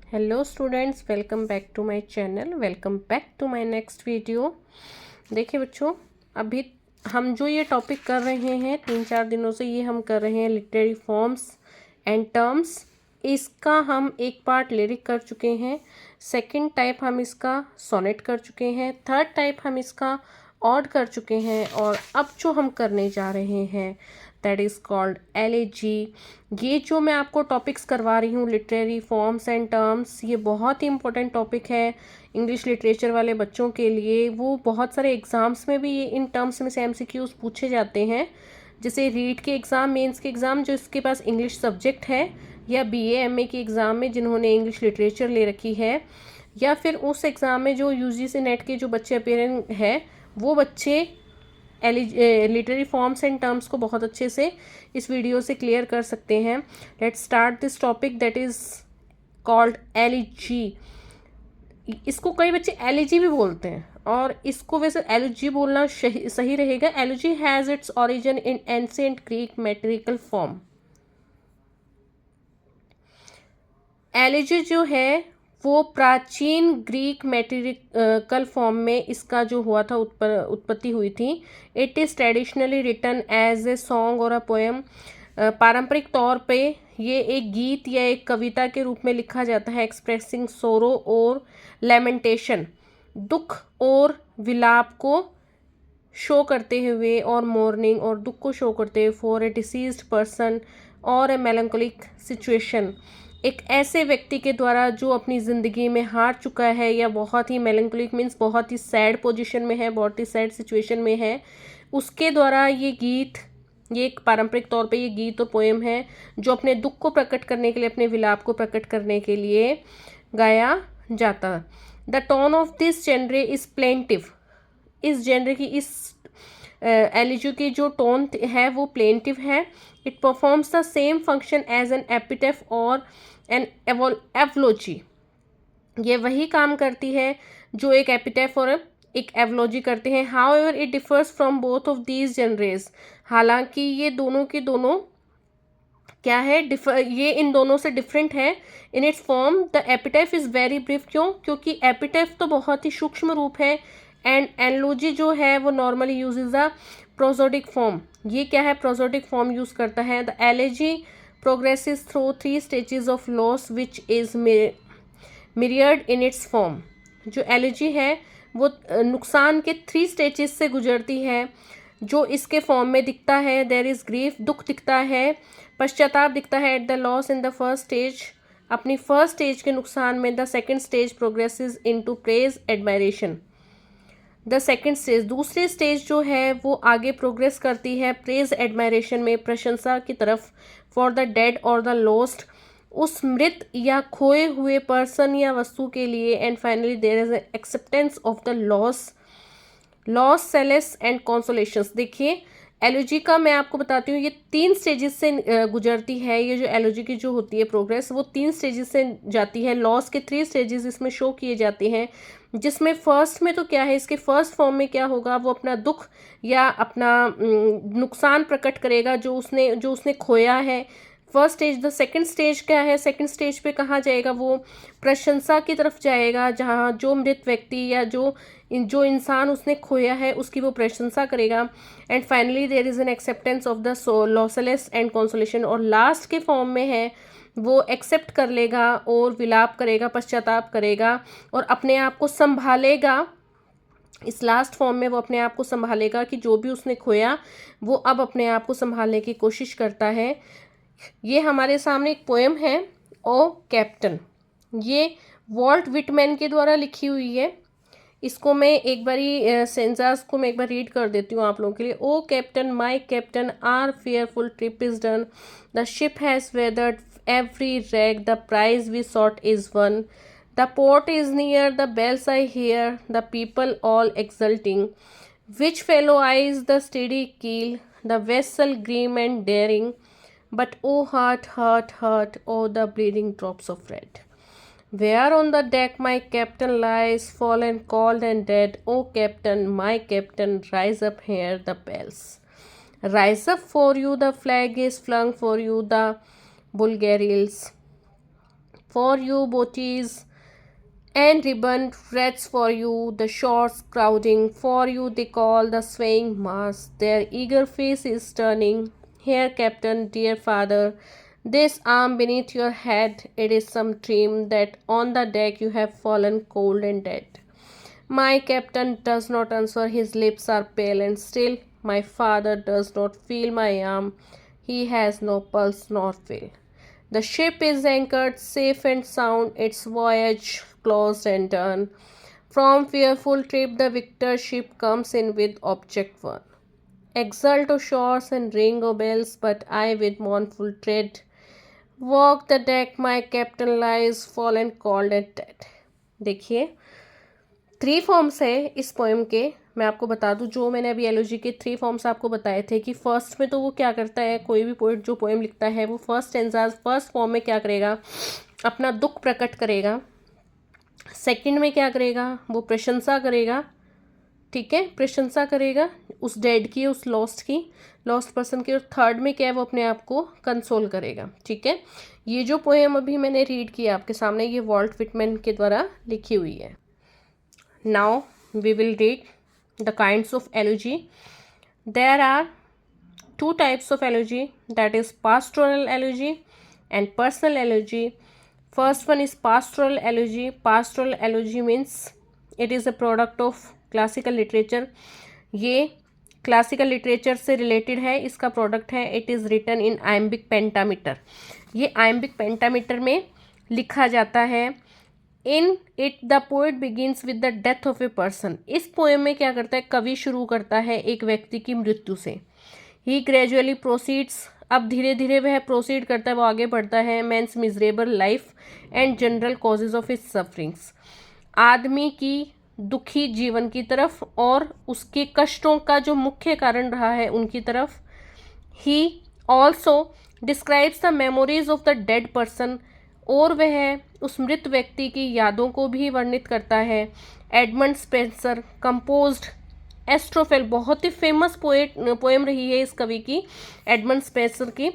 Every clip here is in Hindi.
Hello students, welcome back to my channel. Welcome back to my next video. देखिए बच्चों, अभी हम जो ये टॉपिक कर रहे हैं 3-4 दिनों से, ये हम कर रहे हैं लिटरेरी फॉर्म्स एंड टर्म्स। इसका हम एक पार्ट लिरिक कर चुके हैं, सेकंड टाइप हम इसका सोनेट कर चुके हैं, थर्ड टाइप हम इसका ऑड कर चुके हैं, और अब जो हम करने जा रहे हैं दैट इज़ कॉल्ड एलिजी। ये जो मैं आपको टॉपिक्स करवा रही हूँ लिटरेरी फॉर्म्स एंड टर्म्स, ये बहुत ही इंपॉर्टेंट टॉपिक है इंग्लिश लिटरेचर वाले बच्चों के लिए। वो बहुत सारे एग्ज़ाम्स में भी ये इन टर्म्स में से एमसीक्यूज पूछे जाते हैं, जैसे रीट के एग्ज़ाम, मेंस के एग्ज़ाम जो इसके पास इंग्लिश सब्जेक्ट है, या बीए एमए के एग्ज़ाम में जिन्होंने इंग्लिश लिटरेचर ले रखी है, या फिर उस एग्ज़ाम में जो यूजीसी नेट के जो बच्चे अपेयरेंस है, वो बच्चे लिटरेरी फॉर्म्स एंड टर्म्स को बहुत अच्छे से इस वीडियो से क्लियर कर सकते हैं। Let's start this topic that is called elegy. इसको कई बच्चे एलिजी भी बोलते हैं, और इसको वैसे एलिजी बोलना सही रहेगा। Elegy has its origin in ancient Greek मैट्रिकल form. Elegy जो है वो प्राचीन ग्रीक मैट्रिकल फॉर्म में इसका जो हुआ था उत्पत्ति हुई थी। It is traditionally written as a song और अ पोएम। पारंपरिक तौर पे ये एक गीत या एक कविता के रूप में लिखा जाता है, एक्सप्रेसिंग सोरो और लेमेंटेशन, दुख और विलाप को शो करते हुए, और मोर्निंग और दुख को शो करते हुए, फॉर ए डिसीज्ड पर्सन और ए मेलंकोलिक सिचुएशन, एक ऐसे व्यक्ति के द्वारा जो अपनी ज़िंदगी में हार चुका है, या बहुत ही मेलंकोलिक मीन्स बहुत ही सैड पोजीशन में है, बहुत ही सैड सिचुएशन में है, उसके द्वारा ये गीत, ये एक पारंपरिक तौर पे ये गीत और पोएम है जो अपने दुख को प्रकट करने के लिए, अपने विलाप को प्रकट करने के लिए गाया जाता। The tone of this genre is plaintive. इस जेनर की, इस एलिजी की जो टोन है वो प्लेंटिव है। It performs the same function as an epitaph और एन एवोलॉजी। ये वही काम करती है जो एक एपिटेफ और एक एवोलॉजी करते हैं। However it differs from both of these genres. हालांकि ये दोनों के दोनों क्या है, ये इन दोनों से डिफरेंट है। In its form the epitaph is very brief. क्योंकि एपिटेफ तो बहुत ही सूक्ष्म रूप है, एंड एनलॉजी जो है वो normally uses a prosodic form. ये क्या है, प्रोसोडिक फॉर्म यूज़ करता है। The elegy progresses through 3 stages of loss which is mirrored in its form. जो एलिजी है वो नुकसान के 3 स्टेजेस से गुजरती है, जो इसके फॉर्म में दिखता है। देयर इज़ ग्रीफ, दुख दिखता है, पश्चाताप दिखता है at the loss in the first stage, अपनी फर्स्ट स्टेज के नुकसान में। The second stage progresses into praise admiration. The second stage, दूसरी स्टेज जो है वो आगे प्रोग्रेस करती है प्रेज एडमायरेशन में, प्रशंसा की तरफ, फॉर द डेड और द लॉस्ट, उस मृत या खोए हुए पर्सन या वस्तु के लिए। And finally there is acceptance of the loss solace and consolations. देखिए एलर्जी का मैं आपको बताती हूँ, ये 3 स्टेजेस से गुजरती है। ये जो एलर्जी की जो होती है प्रोग्रेस, वो 3 स्टेजेस से जाती है। लॉस के 3 स्टेजेस इसमें शो किए जाते हैं, जिसमें फर्स्ट में तो क्या है, इसके फर्स्ट फॉर्म में क्या होगा, वो अपना दुख या अपना नुकसान प्रकट करेगा जो उसने खोया है। First stage. The second stage क्या है, सेकंड स्टेज पे कहाँ जाएगा, वो प्रशंसा की तरफ जाएगा, जहाँ जो मृत व्यक्ति या जो इंसान उसने खोया है उसकी वो प्रशंसा करेगा। And finally there is an acceptance of the lossless and consolation, और लास्ट के फॉर्म में है वो एक्सेप्ट कर लेगा और विलाप करेगा, पश्चाताप करेगा, और अपने आप को संभालेगा। इस लास्ट फॉर्म में वो अपने आप को संभालेगा कि जो भी उसने खोया वो अब अपने आप को संभालने की कोशिश करता है। ये हमारे सामने एक पोएम है, ओ कैप्टन। ये वॉल्ट विटमैन के द्वारा लिखी हुई है। इसको मैं एक बारी सेंसास को मैं एक बार रीड कर देती हूँ आप लोगों के लिए। O captain, my captain, our fearful trip is done, the ship has weathered every wreck, the prize we sought is won, the port is near, the bells I hear, the people all exulting, which fellow eyes the steady keel, the vessel grim and daring, but oh heart, heart, heart, oh the bleeding drops of red, where on the deck my captain lies, fallen cold and dead. Oh captain, my captain, rise up, hear the bells, rise up, for you the flag is flung, for you the Bulgarians, For you, booties and ribbon wreaths for you, the shorts crowding for you, they call the swaying mass. Their eager face is turning. Here, Captain, dear father, this arm beneath your head, it is some dream that on the deck you have fallen cold and dead. My captain does not answer, his lips are pale and still. My father does not feel my arm, he has no pulse nor will. The ship is anchored safe and sound, its voyage closed and done. From fearful trip the victor ship comes in with object won. Exult O shores and ring O bells, but I with mournful tread walk the deck, my captain lies fallen cold and dead. देखिए 3 फॉर्म्स है इस पोएम के। मैं आपको बता दूं, जो मैंने अभी एलोजी के 3 फॉर्म्स आपको बताए थे कि फर्स्ट में तो वो क्या करता है, कोई भी पोइट जो पोएम लिखता है वो फर्स्ट फॉर्म में क्या करेगा, अपना दुख प्रकट करेगा। सेकंड में क्या करेगा, वो प्रशंसा करेगा, ठीक है, प्रशंसा करेगा उस डेड की, उस लॉस्ट पर्सन की। और थर्ड में क्या है, वो अपने आप को कंसोल करेगा, ठीक है। ये जो पोएम अभी मैंने रीड किया आपके सामने, ये वॉल्ट विटमैन के द्वारा लिखी हुई है। Now we will read the kinds of elegy. There are 2 types of elegy, that is pastoral elegy and personal elegy. First one is pastoral elegy. Pastoral elegy means it is a product of classical literature. ये क्लासिकल लिटरेचर से रिलेटेड है, इसका प्रोडक्ट है। It is written in iambic pentameter. ये आयम्बिक पेंटामीटर में लिखा जाता है। In it the poet begins with the death of a person. इस पोएम में क्या करता है, कवि शुरू करता है एक व्यक्ति की मृत्यु से। ही ग्रेजुअली प्रोसीड्स, अब धीरे धीरे वह प्रोसीड करता है, वो आगे बढ़ता है। Man's miserable life and general causes of his sufferings, आदमी की दुखी जीवन की तरफ और उसके कष्टों का जो मुख्य कारण रहा है उनकी तरफ। He also describes the memories of the dead person, और वह उस मृत व्यक्ति की यादों को भी वर्णित करता है। एडमंड स्पेंसर कंपोज्ड एस्ट्रोफेल, बहुत ही फेमस पोएम रही है इस कवि की, एडमंड स्पेंसर की,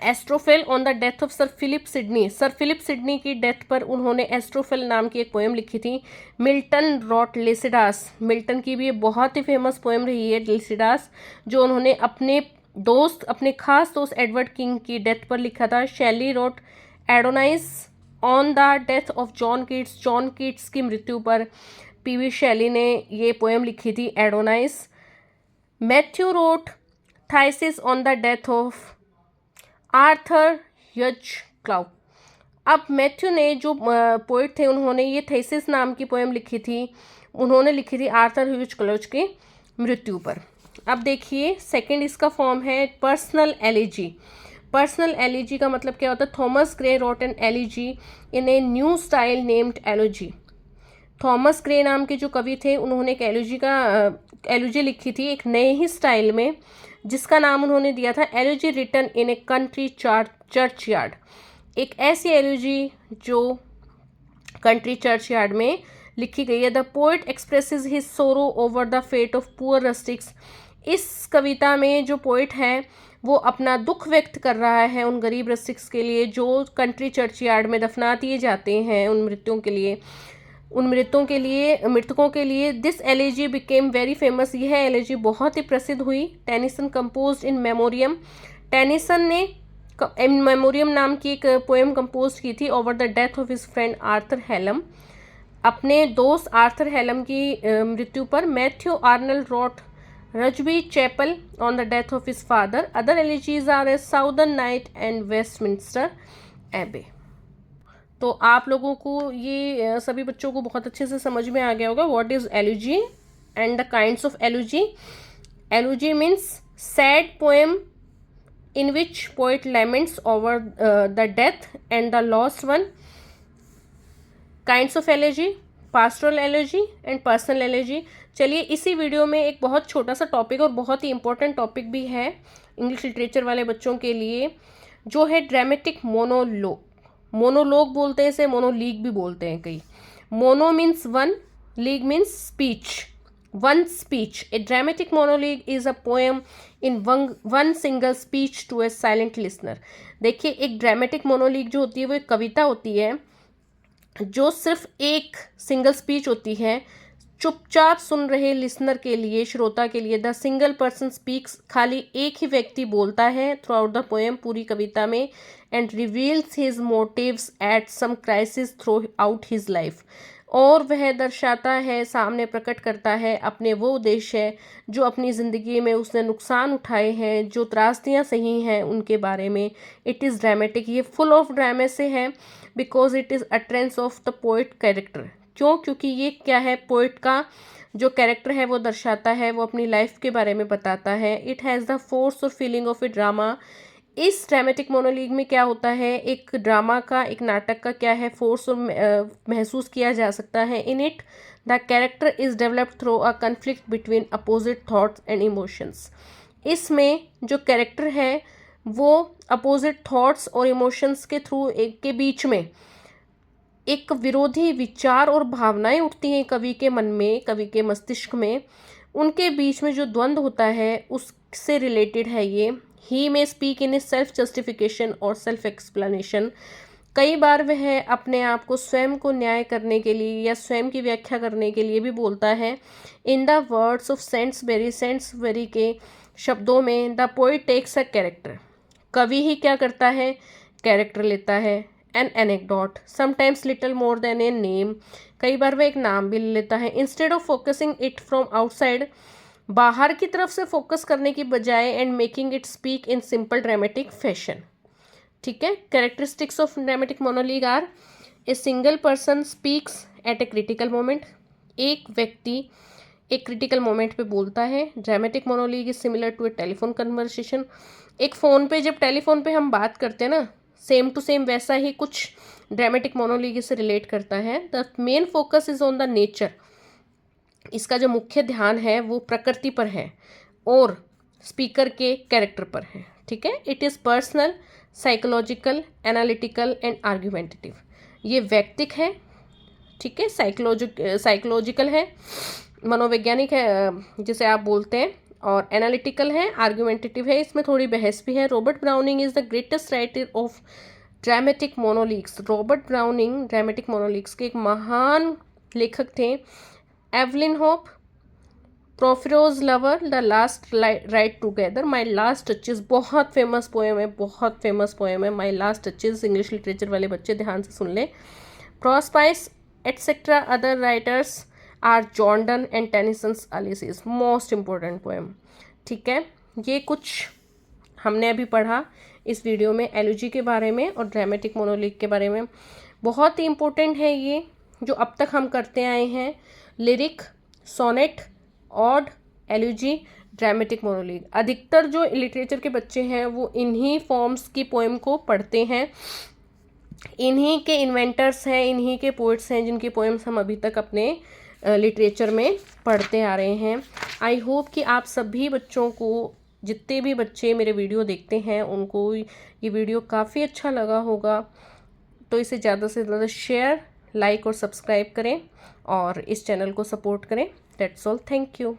Astrophel on the death of Sir Philip Sidney. Sir Philip Sidney की डेथ पर उन्होंने एस्ट्रोफेल नाम की एक पोएम लिखी थी। मिल्टन रॉट लिसिडास, मिल्टन की भी ये बहुत ही फेमस पोएम रही है लिसिडास, जो उन्होंने अपने खास दोस्त एडवर्ड किंग की डेथ पर लिखा था। Shelley wrote Adonais on the death of John Keats, John Keats की मृत्यु पर पीवी शैली ने ये पोएम लिखी थी, Adonais. Matthew wrote Thyrsis on the death of Arthur Hugh Clough. अब मैथ्यू ने, जो पोइट थे, उन्होंने ये थेसिस नाम की पोएम लिखी थी, उन्होंने लिखी थी आर्थर ह्यूज क्लाउड की मृत्यु पर। अब देखिए सेकंड इसका फॉर्म है पर्सनल एलिजी। पर्सनल एलिजी का मतलब क्या होता है, Thomas Gray wrote an elegy in a new style named elegy. Thomas Gray नाम के जो कवि थे, उन्होंने एक एलोजी लिखी थी एक नए ही स्टाइल में, जिसका नाम उन्होंने दिया था elegy written in a country churchyard. एक ऐसी एलोजी जो कंट्री चर्च यार्ड में लिखी गई है। The poet expresses his sorrow over the fate of poor rustics. इस कविता में जो पोएट है वो अपना दुख व्यक्त कर रहा है उन गरीब रस्टिक्स के लिए जो कंट्री चर्च यार्ड में दफना दिए जाते हैं, उन मृतकों के लिए। This elegy became very famous, यह एलेजी बहुत ही प्रसिद्ध हुई। टेनिसन कंपोज्ड इन मेमोरियम, टेनिसन ने इन मेमोरियम नाम की एक पोएम कंपोज की थी over the death of his friend Arthur Hallam, अपने दोस्त आर्थर हेलम की मृत्यु पर। Matthew Arnold wrote Rugby Chapel on the death of his father. Other elegies are a Southern Night and Westminster Abbey. तो आप लोगों को ये सभी बच्चों को बहुत अच्छे से समझ में आ गया होगा what is elegy and the kinds of elegy. Elegy means sad poem in which poet laments over the death and the lost one. Kinds of elegy, pastoral elegy and personal elegy। चलिए इसी वीडियो में एक बहुत छोटा सा टॉपिक और बहुत ही इम्पोर्टेंट टॉपिक भी है इंग्लिश लिटरेचर वाले बच्चों के लिए, जो है ड्रामेटिक मोनोलॉग। मोनोलॉग बोलते हैं इसे, मोनोलीग भी बोलते हैं कई। Mono means one, league means speech, one speech. A dramatic monologue is a poem in one single speech to a silent listener. देखिए, एक ड्रामेटिक मोनोलॉग जो होती है वो एक कविता होती है जो सिर्फ एक सिंगल स्पीच होती है चुपचाप सुन रहे लिसनर के लिए, श्रोता के लिए। द सिंगल पर्सन स्पीक्स, खाली एक ही व्यक्ति बोलता है थ्रू आउट द पोएम, पूरी कविता में, and reveals his motives at some crisis throughout his life, और वह दर्शाता है, सामने प्रकट करता है अपने वो उद्देश्य जो अपनी ज़िंदगी में उसने नुकसान उठाए हैं, जो त्रासदियाँ सही हैं उनके बारे में। इट इज़ ड्रामेटिक, ये फुल ऑफ ड्रामे से है, because it is utterance of the poet character. क्यों? क्योंकि ये क्या है, पोइट का जो कैरेक्टर है वो दर्शाता है, वो अपनी लाइफ के बारे में बताता है। इट हैज़ द फोर्स और फीलिंग ऑफ ए ड्रामा। इस ड्रामेटिक मोनोलॉग में क्या होता है, एक ड्रामा का, एक नाटक का क्या है, फोर्स और महसूस किया जा सकता है। In it the character is developed through a conflict between opposite thoughts and emotions. इसमें जो कैरेक्टर है वो अपोजिट थॉट्स और इमोशंस के थ्रू, एक के बीच में एक विरोधी विचार और भावनाएं उठती हैं कवि के मन में, कवि के मस्तिष्क में। उनके बीच में जो द्वंद्व होता है उससे रिलेटेड है ये। ही में स्पीक इन सेल्फ जस्टिफिकेशन और सेल्फ एक्सप्लेनेशन। कई बार वह अपने आप को स्वयं को न्याय करने के लिए या स्वयं की व्याख्या करने के लिए भी बोलता है। In the words of Saintsbury के शब्दों में, the poet takes a character, कवि ही क्या करता है, कैरेक्टर लेता है। An anecdote, sometimes little more than a name, कई बार वह एक नाम भी ले लेता है। Instead of focusing it from outside, बाहर की तरफ से फोकस करने की बजाय, and making it speak in simple dramatic fashion. ठीक है। Characteristics of dramatic monologue are, a single person speaks at a critical moment, एक व्यक्ति एक क्रिटिकल मोमेंट पे बोलता है। Dramatic monologue is similar to a telephone conversation, एक फ़ोन पे जब टेलीफोन पे हम बात करते हैं ना, सेम टू सेम वैसा ही कुछ ड्रामेटिक मोनोलॉग से रिलेट करता है। The main focus is on the nature, इसका जो मुख्य ध्यान है वो प्रकृति पर है और स्पीकर के कैरेक्टर पर है। ठीक है। It is personal, psychological, analytical and argumentative, ये वैयक्तिक है। ठीक है। साइकोलॉजिकल है, मनोवैज्ञानिक है जिसे आप बोलते हैं, और एनालिटिकल है, आर्ग्यूमेंटेटिव है, इसमें थोड़ी बहस भी है। Robert Browning is the greatest writer of dramatic monologues. Robert Browning dramatic monologues के एक महान लेखक थे। Evelyn Hope, Porphyria's lover, the last ride together, my last duchess, बहुत फेमस पोएम है, बहुत फेमस पोएम है my last duchess. English literature वाले बच्चे ध्यान से सुन ले। Prospice etcetera other writers are John Donne and Tennyson's Ulysses, most important poem. ठीक है। ये कुछ हमने अभी पढ़ा इस वीडियो में एलओजी के बारे में और ड्रामेटिक मोनोलॉग के बारे में। बहुत ही इम्पोर्टेंट है ये जो अब तक हम करते आए हैं, lyric, sonnet, ode, elegy, dramatic monologue. अधिकतर जो लिटरेचर के बच्चे हैं वो इन्हीं फॉर्म्स की पोएम को पढ़ते हैं, इन्हीं के इन्वेंटर्स हैं, इन्हीं के पोइट्स हैं जिनकी पोएम्स हम अभी तक अपने लिटरेचर में पढ़ते आ रहे हैं। आई होप कि आप सभी बच्चों को, जितने भी बच्चे मेरे वीडियो देखते हैं, उनको ये वीडियो काफ़ी अच्छा लगा होगा। तो इसे ज़्यादा से ज़्यादा शेयर, लाइक और सब्सक्राइब करें और इस चैनल को सपोर्ट करें। That's all, thank you.